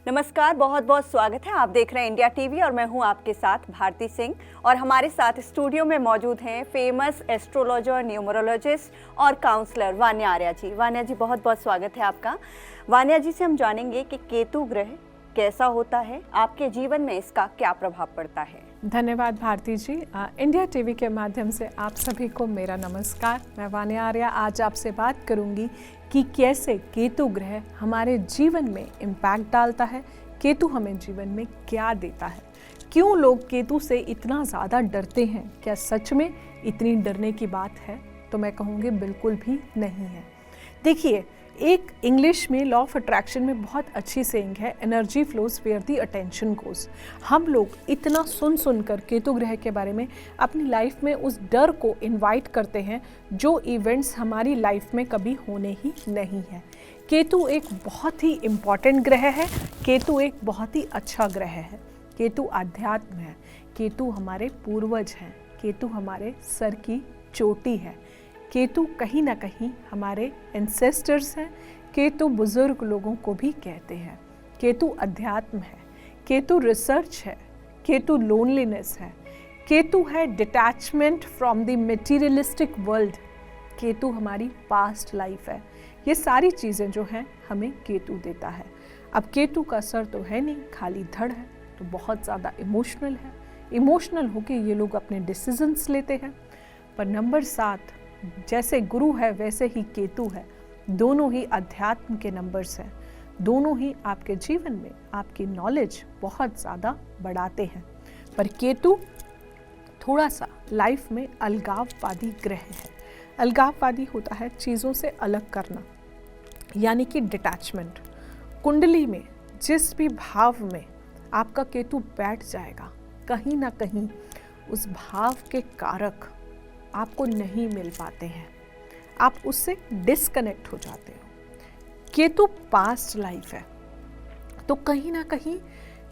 नमस्कार, बहुत बहुत स्वागत है। आप देख रहे हैं इंडिया टीवी और मैं हूं आपके साथ भारती सिंह। और हमारे साथ स्टूडियो में मौजूद हैं फेमस एस्ट्रोलॉजर, न्यूमरोलॉजिस्ट और काउंसलर वान्या आर्या जी। वान्या जी, बहुत बहुत स्वागत है आपका। वान्या जी से हम जानेंगे कि केतु ग्रह कैसा होता है, आपके जीवन में इसका क्या प्रभाव पड़ता है। धन्यवाद भारती जी। इंडिया टीवी के माध्यम से आप सभी को मेरा नमस्कार। मैं वान्या आर्या आज आपसे बात करूंगी कि कैसे केतु ग्रह हमारे जीवन में इम्पैक्ट डालता है, केतु हमें जीवन में क्या देता है, क्यों लोग केतु से इतना ज़्यादा डरते हैं। क्या सच में इतनी डरने की बात है? तो मैं कहूँगी बिल्कुल भी नहीं है। देखिए, एक इंग्लिश में लॉ ऑफ अट्रैक्शन में बहुत अच्छी सेइंग है, energy flows where the attention goes. हम लोग इतना सुन कर केतु ग्रह के बारे में अपनी लाइफ में उस डर को इनवाइट करते हैं जो इवेंट्स हमारी लाइफ में कभी होने ही नहीं है। केतु एक बहुत ही इम्पॉर्टेंट ग्रह है, केतु एक बहुत ही अच्छा ग्रह है। केतु आध्यात्म है, केतु हमारे पूर्वज हैं, केतु हमारे सर की चोटी है, केतु कहीं ना कहीं हमारे एंसेस्टर्स हैं, केतु बुजुर्ग लोगों को भी कहते हैं। केतु अध्यात्म है, केतु रिसर्च है, केतु लोनलीनेस है, केतु है detachment from the materialistic world, Ketu हमारी पास्ट लाइफ है। ये सारी चीज़ें जो हैं हमें केतु देता है। अब केतु का सर तो है नहीं, खाली धड़ है, तो बहुत ज़्यादा इमोशनल है। इमोशनल होके ये लोग अपने डिसीजंस लेते हैं। पर नंबर 7 जैसे गुरु है वैसे ही केतु है, दोनों ही अध्यात्म के नंबर्स हैं, दोनों ही आपके जीवन में आपकी नॉलेज बहुत ज़्यादा बढ़ाते हैं। पर केतु थोड़ा सा लाइफ में अलगाववादी ग्रह है। अलगाववादी होता है चीज़ों से अलग करना, यानी कि डिटैचमेंट। कुंडली में जिस भी भाव में आपका केतु बैठ जाएगा, कहीं ना कहीं उस भाव के कारक आपको नहीं मिल पाते हैं, आप उससे डिस्कनेक्ट हो जाते हो। केतु पास्ट लाइफ है, तो कहीं ना कहीं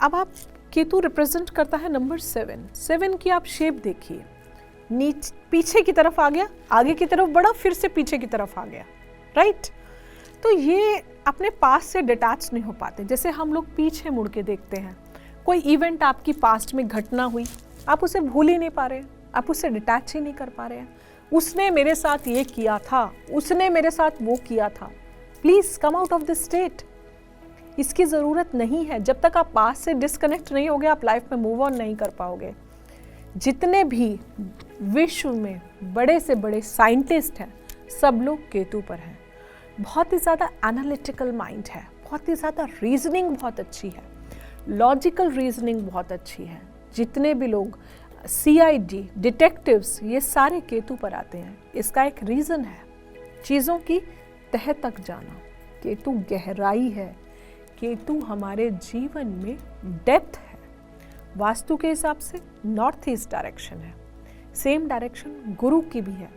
अब आप केतु रिप्रेजेंट करता है नंबर 7 की आप शेप देखिए, पीछे की तरफ आ गया, आगे की तरफ बढ़ा, फिर से पीछे की तरफ आ गया, राइट। तो ये अपने पास्ट से डिटैच नहीं हो पाते। जैसे हम लोग पीछे मुड़ के देखते हैं, कोई इवेंट आपकी पास्ट में घटना हुई, आप उसे भूल ही नहीं पा रहे हैं, आप उससे डिटैच ही नहीं कर पा रहे हैं। उसने मेरे साथ ये किया था, उसने मेरे साथ वो किया था, please come out of this state. इसकी ज़रूरत नहीं है। जब तक आप पास्ट से डिस्कनेक्ट नहीं होगे, आप लाइफ में मूव ऑन नहीं कर पाओगे। जितने भी विश्व में बड़े से बड़े साइंटिस्ट हैं, सब लोग केतु पर हैं। बहुत ही ज़्यादा एनालिटिकल माइंड है, बहुत ही ज़्यादा रीजनिंग बहुत अच्छी है, लॉजिकल रीजनिंग बहुत अच्छी है। जितने भी लोग CID डिटेक्टिव्स, ये सारे केतु पर आते हैं। इसका एक रीज़न है, चीज़ों की तह तक जाना। केतु गहराई है, केतु हमारे जीवन में डेप्थ है। वास्तु के हिसाब से नॉर्थ ईस्ट डायरेक्शन है, सेम डायरेक्शन गुरु की भी है।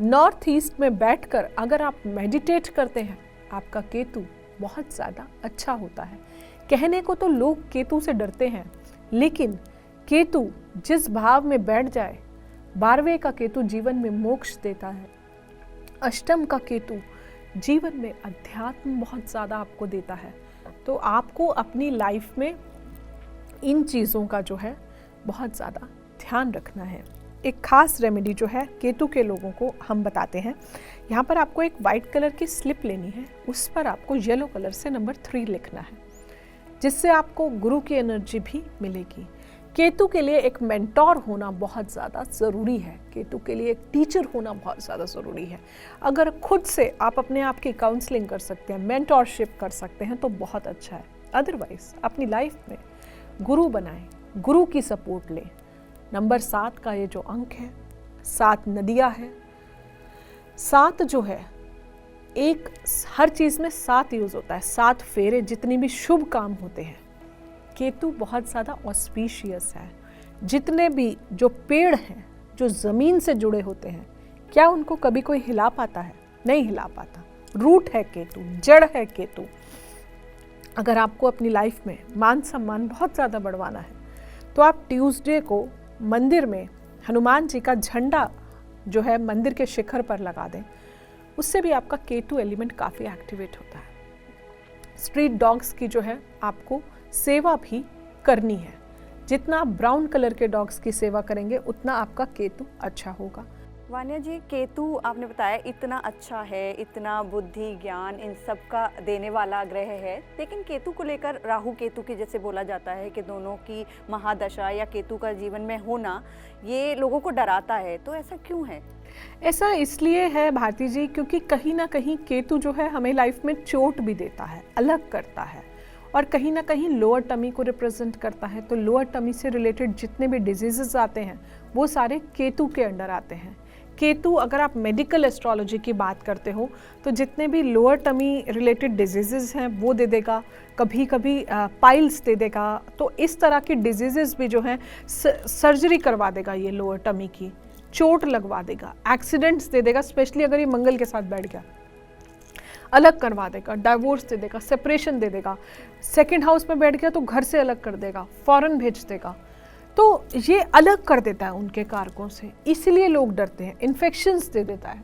नॉर्थ ईस्ट में बैठकर अगर आप मेडिटेट करते हैं, आपका केतु बहुत ज़्यादा अच्छा होता है। कहने को तो लोग केतु से डरते हैं, लेकिन केतु जिस भाव में बैठ जाए, 12वें का केतु जीवन में मोक्ष देता है, अष्टम का केतु जीवन में अध्यात्म बहुत ज़्यादा आपको देता है। तो आपको अपनी लाइफ में इन चीज़ों का जो है बहुत ज़्यादा ध्यान रखना है। एक खास रेमेडी जो है केतु के लोगों को हम बताते हैं। यहाँ पर आपको एक वाइट कलर की स्लिप लेनी है, उस पर आपको येलो कलर से नंबर 3 लिखना है, जिससे आपको गुरु की एनर्जी भी मिलेगी। केतु के लिए एक मेंटोर होना बहुत ज़्यादा ज़रूरी है, केतु के लिए एक टीचर होना बहुत ज़्यादा ज़रूरी है। अगर खुद से आप अपने आप की काउंसलिंग कर सकते हैं, मेंटोरशिप कर सकते हैं, तो बहुत अच्छा है। अदरवाइज अपनी लाइफ में गुरु बनाएं, गुरु की सपोर्ट लें। नंबर 7 का ये जो अंक है, 7 नदियाँ हैं। 7 जो है, एक हर चीज़ में 7 यूज़ होता है, 7 फेरे, जितनी भी शुभ काम होते हैं। केतु बहुत ज़्यादा ऑस्पिशियस है। जितने भी जो पेड़ हैं, जो ज़मीन से जुड़े होते हैं, क्या उनको कभी कोई हिला पाता है? नहीं हिला पाता। रूट है केतु, जड़ है केतु। अगर आपको अपनी लाइफ में मान सम्मान बहुत ज़्यादा बढ़वाना है, तो आप ट्यूसडे को मंदिर में हनुमान जी का झंडा जो है मंदिर के शिखर पर लगा दें। उससे भी आपका केतु एलिमेंट काफ़ी एक्टिवेट होता है। स्ट्रीट डॉग्स की जो है आपको सेवा भी करनी है। जितना आप ब्राउन कलर के डॉग्स की सेवा करेंगे उतना आपका केतु अच्छा होगा। वान्या जी, केतु आपने बताया इतना अच्छा है, इतना बुद्धि ज्ञान इन सब का देने वाला ग्रह है, लेकिन केतु को लेकर राहु केतु की जैसे बोला जाता है कि दोनों की महादशा या केतु का जीवन में होना ये लोगों को डराता है, तो ऐसा क्यों है? ऐसा इसलिए है भारती जी, क्योंकि कहीं ना कहीं केतु जो है हमें लाइफ में चोट भी देता है, अलग करता है, और कहीं ना कहीं लोअर टमी को रिप्रेजेंट करता है। तो लोअर टमी से रिलेटेड जितने भी डिजीजेस आते हैं वो सारे केतु के अंडर आते हैं। केतु, अगर आप मेडिकल एस्ट्रोलॉजी की बात करते हो तो जितने भी लोअर टमी रिलेटेड डिजीजेस हैं वो दे देगा, कभी कभी पाइल्स दे देगा। तो इस तरह की डिजीजेस भी जो हैं सर्जरी करवा देगा, ये लोअर टमी की चोट लगवा देगा, एक्सीडेंट्स दे देगा, स्पेशली अगर ये मंगल के साथ बैठ गया अलग करवा देगा, डाइवोर्स दे देगा, सेपरेशन दे देगा, सेकंड हाउस में बैठ गया तो घर से अलग कर देगा, फॉरेन भेज देगा। तो ये अलग कर देता है उनके कारकों से, इसलिए लोग डरते हैं। इन्फेक्शंस दे देता है,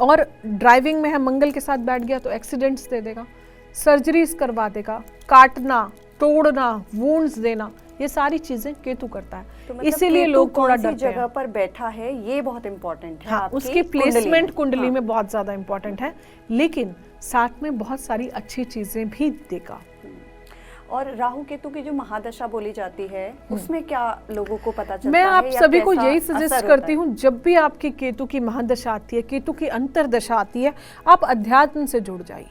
और ड्राइविंग में है मंगल के साथ बैठ गया तो एक्सीडेंट्स दे देगा, सर्जरीज करवा देगा, काटना, तोड़ना, वुंड्स देना, ये सारी चीजें केतु करता है। तो मतलब इसीलिए लोग थोड़ा डरते हैं। जगह पर बैठा है ये बहुत इंपॉर्टेंट है। हाँ, उसकी प्लेसमेंट कुंडली हाँ। में बहुत ज्यादा इंपॉर्टेंट है, लेकिन साथ में बहुत सारी अच्छी चीजें भी देगा। और राहु केतु की जो महादशा बोली जाती है उसमें क्या लोगों को पता चलता है? मैं आप या सभी को कैसा यही असर सजेस्ट होता करती है? हूँ, जब भी आपकी केतु की महादशा आती है, केतु की अंतरदशा आती है, आप अध्यात्म से जुड़ जाइए,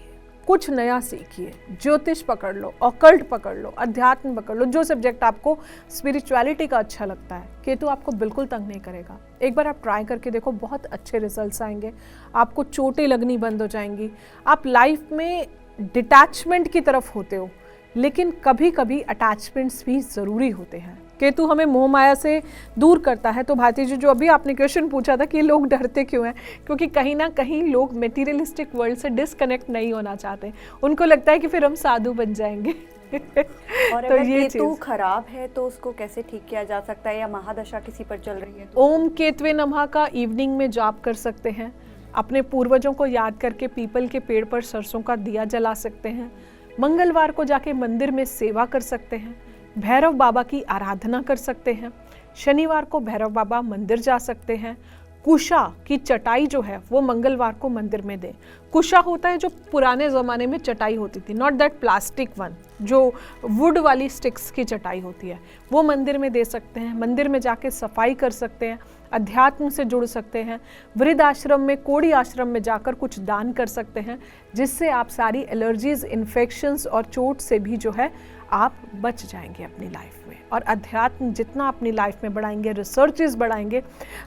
कुछ नया सीखिए, ज्योतिष पकड़ लो, ऑकल्ट पकड़ लो, अध्यात्म पकड़ लो, जो सब्जेक्ट आपको स्पिरिचुअलिटी का अच्छा लगता है। केतु आपको बिल्कुल तंग नहीं करेगा। एक बार आप ट्राई करके देखो, बहुत अच्छे रिजल्ट्स आएंगे, आपको चोटें लगनी बंद हो जाएंगी। आप लाइफ में डिटैचमेंट की तरफ होते हो, लेकिन कभी कभी अटैचमेंट्स भी ज़रूरी होते हैं। केतु हमें मोह माया से दूर करता है। तो भारती जी, जो अभी आपने क्वेश्चन पूछा था कि लोग डरते क्यों हैं, क्योंकि कहीं ना कहीं लोग मटेरियलिस्टिक वर्ल्ड से डिस्कनेक्ट नहीं होना चाहते। उनको लगता है कि फिर हम साधु बन जाएंगे। और तो अगर ये केतु खराब है तो उसको कैसे ठीक किया जा सकता है, या महादशा किसी पर चल रही है तो? ओम केतवे नमः का इवनिंग में जाप कर सकते हैं। अपने पूर्वजों को याद करके पीपल के पेड़ पर सरसों का दिया जला सकते हैं। मंगलवार को जाके मंदिर में सेवा कर सकते हैं। भैरव बाबा की आराधना कर सकते हैं। शनिवार को भैरव बाबा मंदिर जा सकते हैं। कुशा की चटाई जो है वो मंगलवार को मंदिर में दें। कुशा होता है जो पुराने ज़माने में चटाई होती थी, नॉट दैट प्लास्टिक वन, जो वुड वाली स्टिक्स की चटाई होती है, वो मंदिर में दे सकते हैं। मंदिर में जाके सफाई कर सकते हैं, अध्यात्म से जुड़ सकते हैं। वृद्ध आश्रम में, कोड़ी आश्रम में जाकर कुछ दान कर सकते हैं, जिससे आप सारी एलर्जीज, इन्फेक्शंस और चोट से भी जो है आप बच जाएंगे अपनी लाइफ में। और अध्यात्म जितना अपनी लाइफ में बढ़ाएंगे, रिसर्चेस बढ़ाएंगे,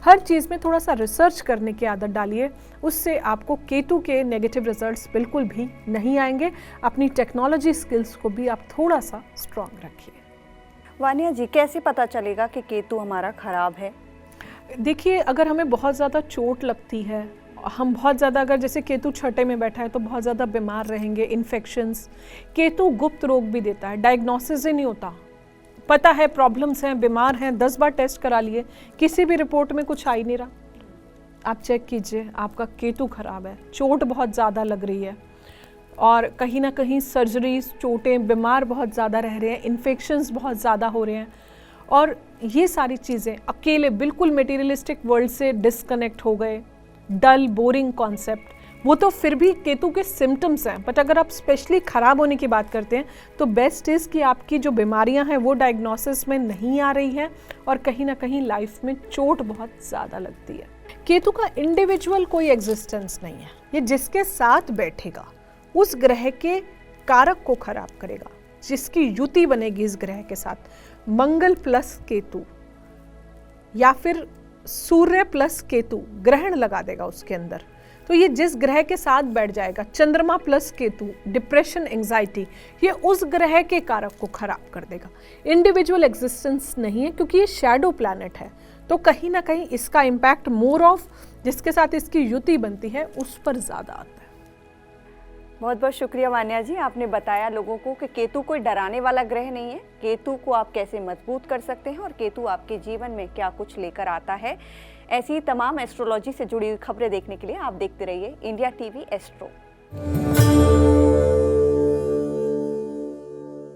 हर चीज़ में थोड़ा सा रिसर्च करने की आदत डालिए, उससे आपको केतु के नेगेटिव रिजल्ट्स बिल्कुल भी नहीं आएंगे। अपनी टेक्नोलॉजी स्किल्स को भी आप थोड़ा सा स्ट्रॉन्ग रखिए। वानिया जी, कैसे पता चलेगा कि केतु हमारा खराब है? देखिए, अगर हमें बहुत ज़्यादा चोट लगती है, हम बहुत ज़्यादा, अगर जैसे केतु छठे में बैठा है तो बहुत ज़्यादा बीमार रहेंगे, इन्फेक्शंस। केतु गुप्त रोग भी देता है, डायग्नोसिस ही नहीं होता, पता है प्रॉब्लम्स हैं, बीमार हैं, 10 बार टेस्ट करा लिए, किसी भी रिपोर्ट में कुछ आ ही नहीं रहा। आप चेक कीजिए, आपका केतु खराब है, चोट बहुत ज़्यादा लग रही है, और कहीं ना कहीं सर्जरीज, चोटें, बीमार बहुत ज़्यादा रह रहे हैं, इन्फेक्शंस बहुत ज़्यादा हो रहे हैं, और ये सारी चीज़ें अकेले बिल्कुल मटेरियलिस्टिक वर्ल्ड से डिस्कनेक्ट हो गए, डल बोरिंग कॉन्सेप्ट, वो तो फिर भी केतु के सिम्टम्स हैं। बट अगर आप स्पेशली ख़राब होने की बात करते हैं तो बेस्ट इज़ कि आपकी जो बीमारियां हैं वो डायग्नोसिस में नहीं आ रही हैं, और कहीं ना कहीं लाइफ में चोट बहुत ज़्यादा लगती है। केतु का इंडिविजुअल कोई एग्जिस्टेंस नहीं है, ये जिसके साथ बैठेगा उस ग्रह के कारक को खराब करेगा। जिसकी युति बनेगी इस ग्रह के साथ, मंगल प्लस केतु या फिर सूर्य प्लस केतु ग्रहण लगा देगा उसके अंदर, तो ये जिस ग्रह के साथ बैठ जाएगा, चंद्रमा प्लस केतु, डिप्रेशन, एंजाइटी, ये उस ग्रह के कारक को खराब कर देगा। इंडिविजुअल एग्जिस्टेंस नहीं है, क्योंकि ये शैडो प्लैनेट है, तो कहीं ना कहीं इसका इम्पैक्ट मोर ऑफ जिसके साथ इसकी युति बनती है उस पर ज़्यादा आता है। बहुत बहुत शुक्रिया वान्या जी, आपने बताया लोगों को कि केतु कोई डराने वाला ग्रह नहीं है, केतु को आप कैसे मजबूत कर सकते हैं और केतु आपके जीवन में क्या कुछ लेकर आता है। ऐसी तमाम एस्ट्रोलॉजी से जुड़ी हुई खबरें देखने के लिए आप देखते रहिए इंडिया टीवी एस्ट्रो।